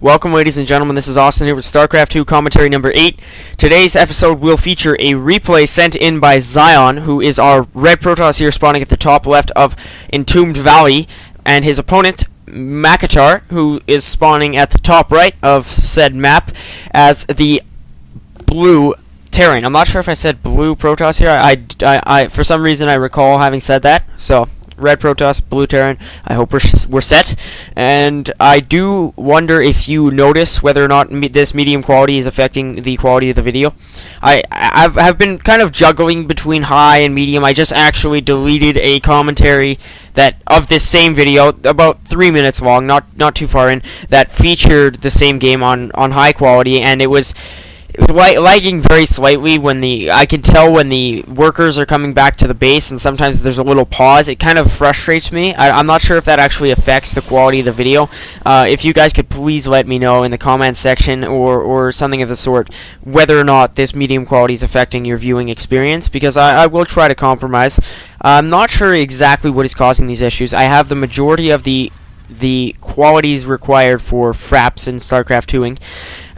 Welcome, ladies and gentlemen. This is Austin here with StarCraft 2 commentary number 8. Today's episode will feature a replay sent in by Zion, who is our red Protoss here spawning at the top left of Entombed Valley, and his opponent, mackatar, who is spawning at the top right of said map as the blue Terran. I'm not sure if I said blue Protoss here. I for some reason I recall having said that. So red Protoss, blue Terran. I hope we're set. And I do wonder if you notice whether or not this medium quality is affecting the quality of the video. I've been kind of juggling between high and medium. I just actually deleted a commentary of this same video, about 3 minutes long, not too far in, that featured the same game on high quality, and it was lagging very slightly I can tell when the workers are coming back to the base, and sometimes there's a little pause. It kind of frustrates me. I'm not sure if that actually affects the quality of the video. If you guys could please let me know in the comments section or something of the sort whether or not this medium quality is affecting your viewing experience, because I will try to compromise. I'm not sure exactly what is causing these issues. I have the majority of the qualities required for fraps in StarCraft 2ing.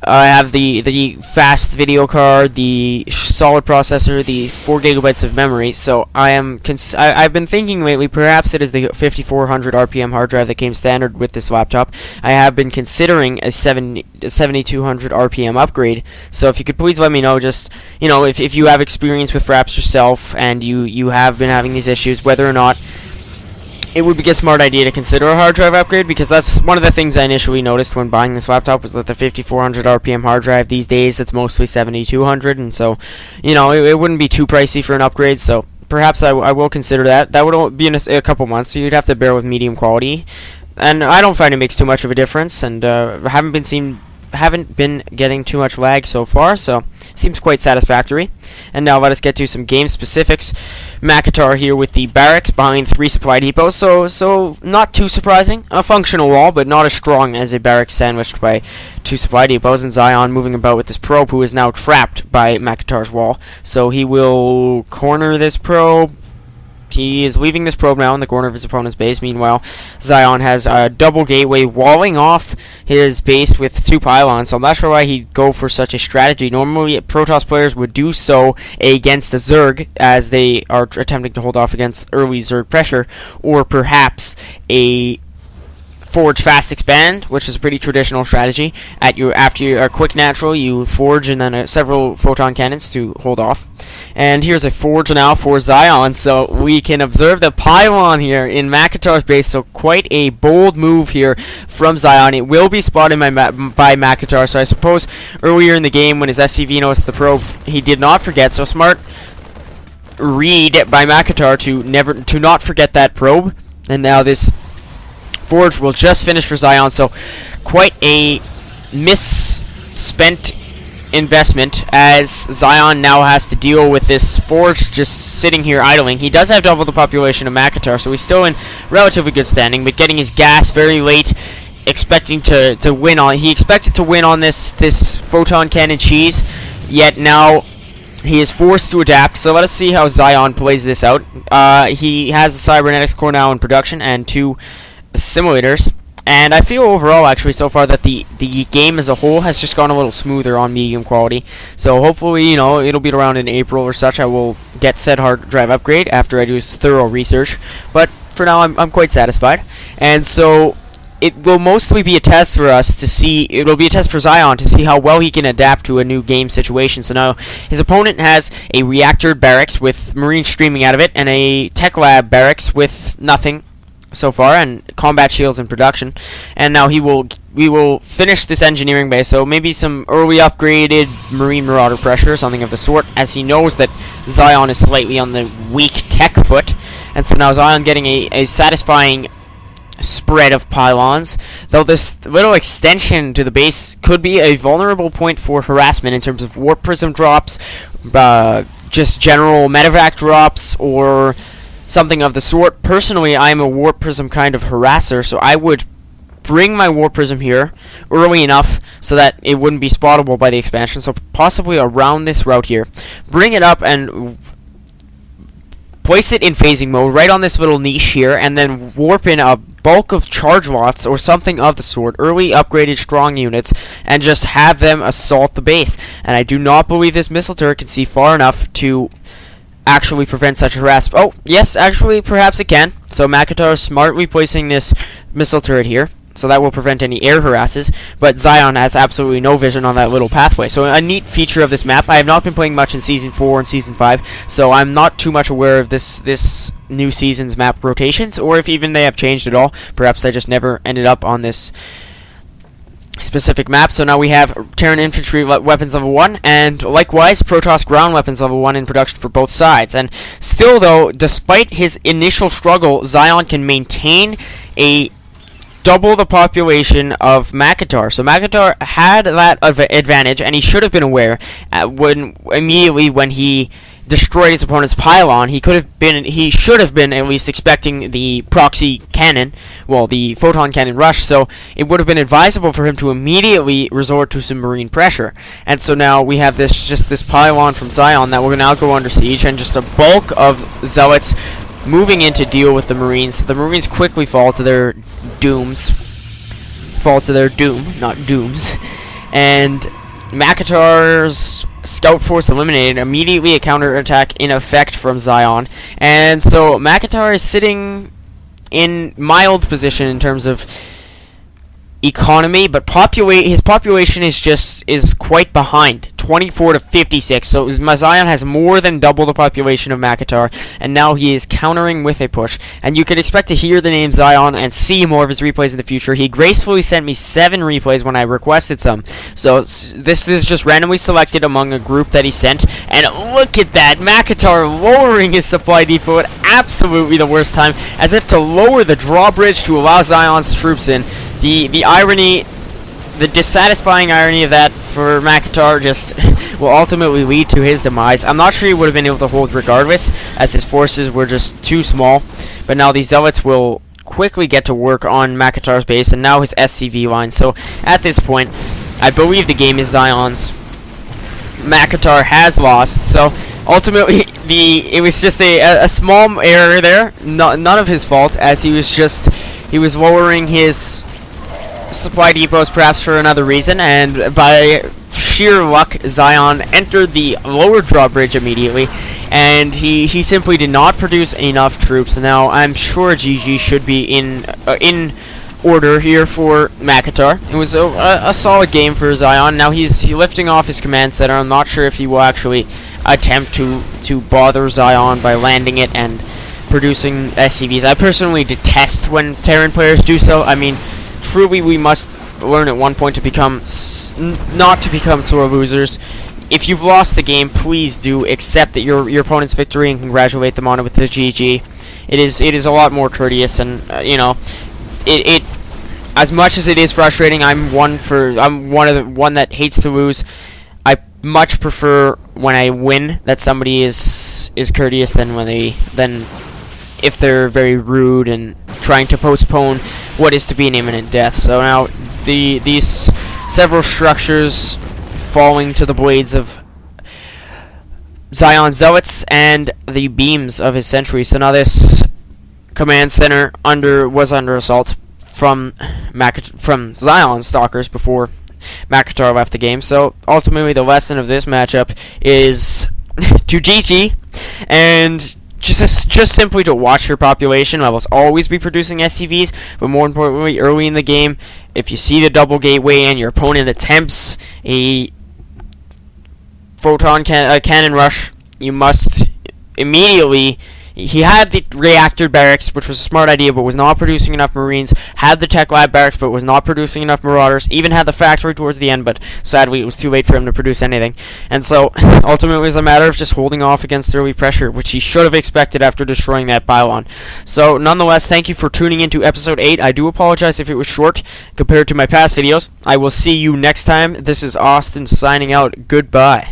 I have the fast video card, the solid processor, the 4 gigabytes of memory. So I've been thinking lately perhaps it is the 5400 RPM hard drive that came standard with this laptop. I have been considering a 7200 RPM upgrade. So if you could please let me know, just if you have experience with fraps yourself and you have been having these issues, whether or not it would be a smart idea to consider a hard drive upgrade, because that's one of the things I initially noticed when buying this laptop, was that the 5400 RPM hard drive these days, it's mostly 7200, and so it wouldn't be too pricey for an upgrade. So perhaps I will consider that. That would be in a couple months, so you'd have to bear with medium quality, and I don't find it makes too much of a difference, and haven't been getting too much lag so far, so seems quite satisfactory. And now let us get to some game specifics. mackatar here with the barracks behind 3 supply depots, so not too surprising. A functional wall, but not as strong as a barracks sandwiched by 2 supply depots. And Zion moving about with this probe, who is now trapped by mackatar's wall. So he will corner this probe. He is leaving this probe now in the corner of his opponent's base. Meanwhile, Zion has a double gateway walling off his base with 2 pylons, so I'm not sure why he'd go for such a strategy. Normally, Protoss players would do so against the Zerg, as they are attempting to hold off against early Zerg pressure, or perhaps a forge fast expand, which is a pretty traditional strategy. After your quick natural, you forge and then several photon cannons to hold off. And here's a forge now for Zion, so we can observe the pylon here in mackatar's base. So quite a bold move here from Zion. It will be spotted by mackatar, so I suppose earlier in the game when his SCV noticed the probe, he did not forget. So smart read by mackatar to not forget that probe. And now this forge will just finish for Zion, so quite a misspent investment, as Zion now has to deal with this forge just sitting here idling. He does have double the population of mackatar, so he's still in relatively good standing, but getting his gas very late, expecting to win on. He expected to win on this photon cannon cheese, yet now he is forced to adapt. So let us see how Zion plays this out. He has the cybernetics core now in production and 2 simulators, and I feel overall actually so far that the game as a whole has just gone a little smoother on medium quality. So hopefully it'll be around in April or such I will get said hard drive upgrade after I do thorough research, but for now I'm quite satisfied. And so it will mostly be a test for us to see. It'll be a test for Zion to see how well he can adapt to a new game situation. So now his opponent has a reactor barracks with marine streaming out of it, and a tech lab barracks with nothing so far, and combat shields in production. And now we will finish this engineering base, so maybe some early upgraded marine marauder pressure, something of the sort, as he knows that Zion is slightly on the weak tech foot. And so now Zion getting a satisfying spread of pylons, though this little extension to the base could be a vulnerable point for harassment in terms of warp prism drops, just general medevac drops, or something of the sort. Personally, I am a warp prism kind of harasser, so I would bring my warp prism here early enough so that it wouldn't be spottable by the expansion, so possibly around this route here. Bring it up and place it in phasing mode right on this little niche here, and then warp in a bulk of charge lots or something of the sort, early upgraded strong units, and just have them assault the base. And I do not believe this missile turret can see far enough to actually prevent such a harassment. Oh, yes, actually, perhaps it can. So mackatar is smartly placing this missile turret here, so that will prevent any air harasses, but Zion has absolutely no vision on that little pathway. So a neat feature of this map. I have not been playing much in Season 4 and Season 5, so I'm not too much aware of this new season's map rotations, or if even they have changed at all. Perhaps I just never ended up on this specific map. So now we have Terran infantry weapons level 1, and likewise Protoss ground weapons level 1 in production for both sides. And still though, despite his initial struggle, Zion can maintain a double the population of mackatar. So mackatar had that advantage, and he should have been aware immediately when he destroyed his opponent's pylon. He should have been at least expecting the proxy cannon, well, the photon cannon rush. So it would have been advisable for him to immediately resort to some marine pressure. And so now we have this pylon from Zion that will now go under siege, and just a bulk of zealots moving in to deal with the Marines. The Marines quickly fall to their doom, not dooms. And mackatar's scout force eliminated, immediately a counterattack in effect from Zion. And so mackatar is sitting in mild position in terms of economy, but his population is quite behind, 24 to 56. So Zion has more than double the population of mackatar, and now he is countering with a push. And you can expect to hear the name Zion and see more of his replays in the future. He gracefully sent me 7 replays when I requested some. So this is just randomly selected among a group that he sent. And look at that, mackatar lowering his supply depot at absolutely the worst time, as if to lower the drawbridge to allow Zion's troops in. The irony, the dissatisfying irony of that for mackatar just will ultimately lead to his demise. I'm not sure he would have been able to hold regardless, as his forces were just too small. But now these zealots will quickly get to work on mackatar's base, and now his SCV line. So at this point, I believe the game is Zion's. mackatar has lost. So ultimately, it was just a small error there, none of his fault, as he was lowering his supply depots perhaps for another reason, and by sheer luck Zion entered the lower drawbridge immediately, and he simply did not produce enough troops. Now I'm sure GG should be in order here for mackatar. It was a solid game for Zion. Now he's lifting off his command center. I'm not sure if he will actually attempt to bother Zion by landing it and producing SCVs. I personally detest when Terran players do so. I mean, truly we must learn at one point to become not to become sore losers. If you've lost the game, please do accept that your opponent's victory and congratulate them on it with the GG. It is a lot more courteous, and you know, it as much as it is frustrating, I'm one that hates to lose. I much prefer when I win that somebody is courteous than if they're very rude and trying to postpone what is to be an imminent death. So now these several structures falling to the blades of Zion zealots and the beams of his sentry. So now this command center was under assault from Zion stalkers before mackatar left the game. So ultimately the lesson of this matchup is to GG, and just simply to watch your population levels always be producing SCVs, but more importantly, early in the game, if you see the double gateway and your opponent attempts a photon cannon rush, you must immediately. He had the reactor barracks, which was a smart idea, but was not producing enough Marines. Had the tech lab barracks, but was not producing enough Marauders. Even had the factory towards the end, but sadly it was too late for him to produce anything. And so, ultimately, it was a matter of just holding off against early pressure, which he should have expected after destroying that pylon. So, nonetheless, thank you for tuning into Episode 8. I do apologize if it was short compared to my past videos. I will see you next time. This is Austin signing out. Goodbye.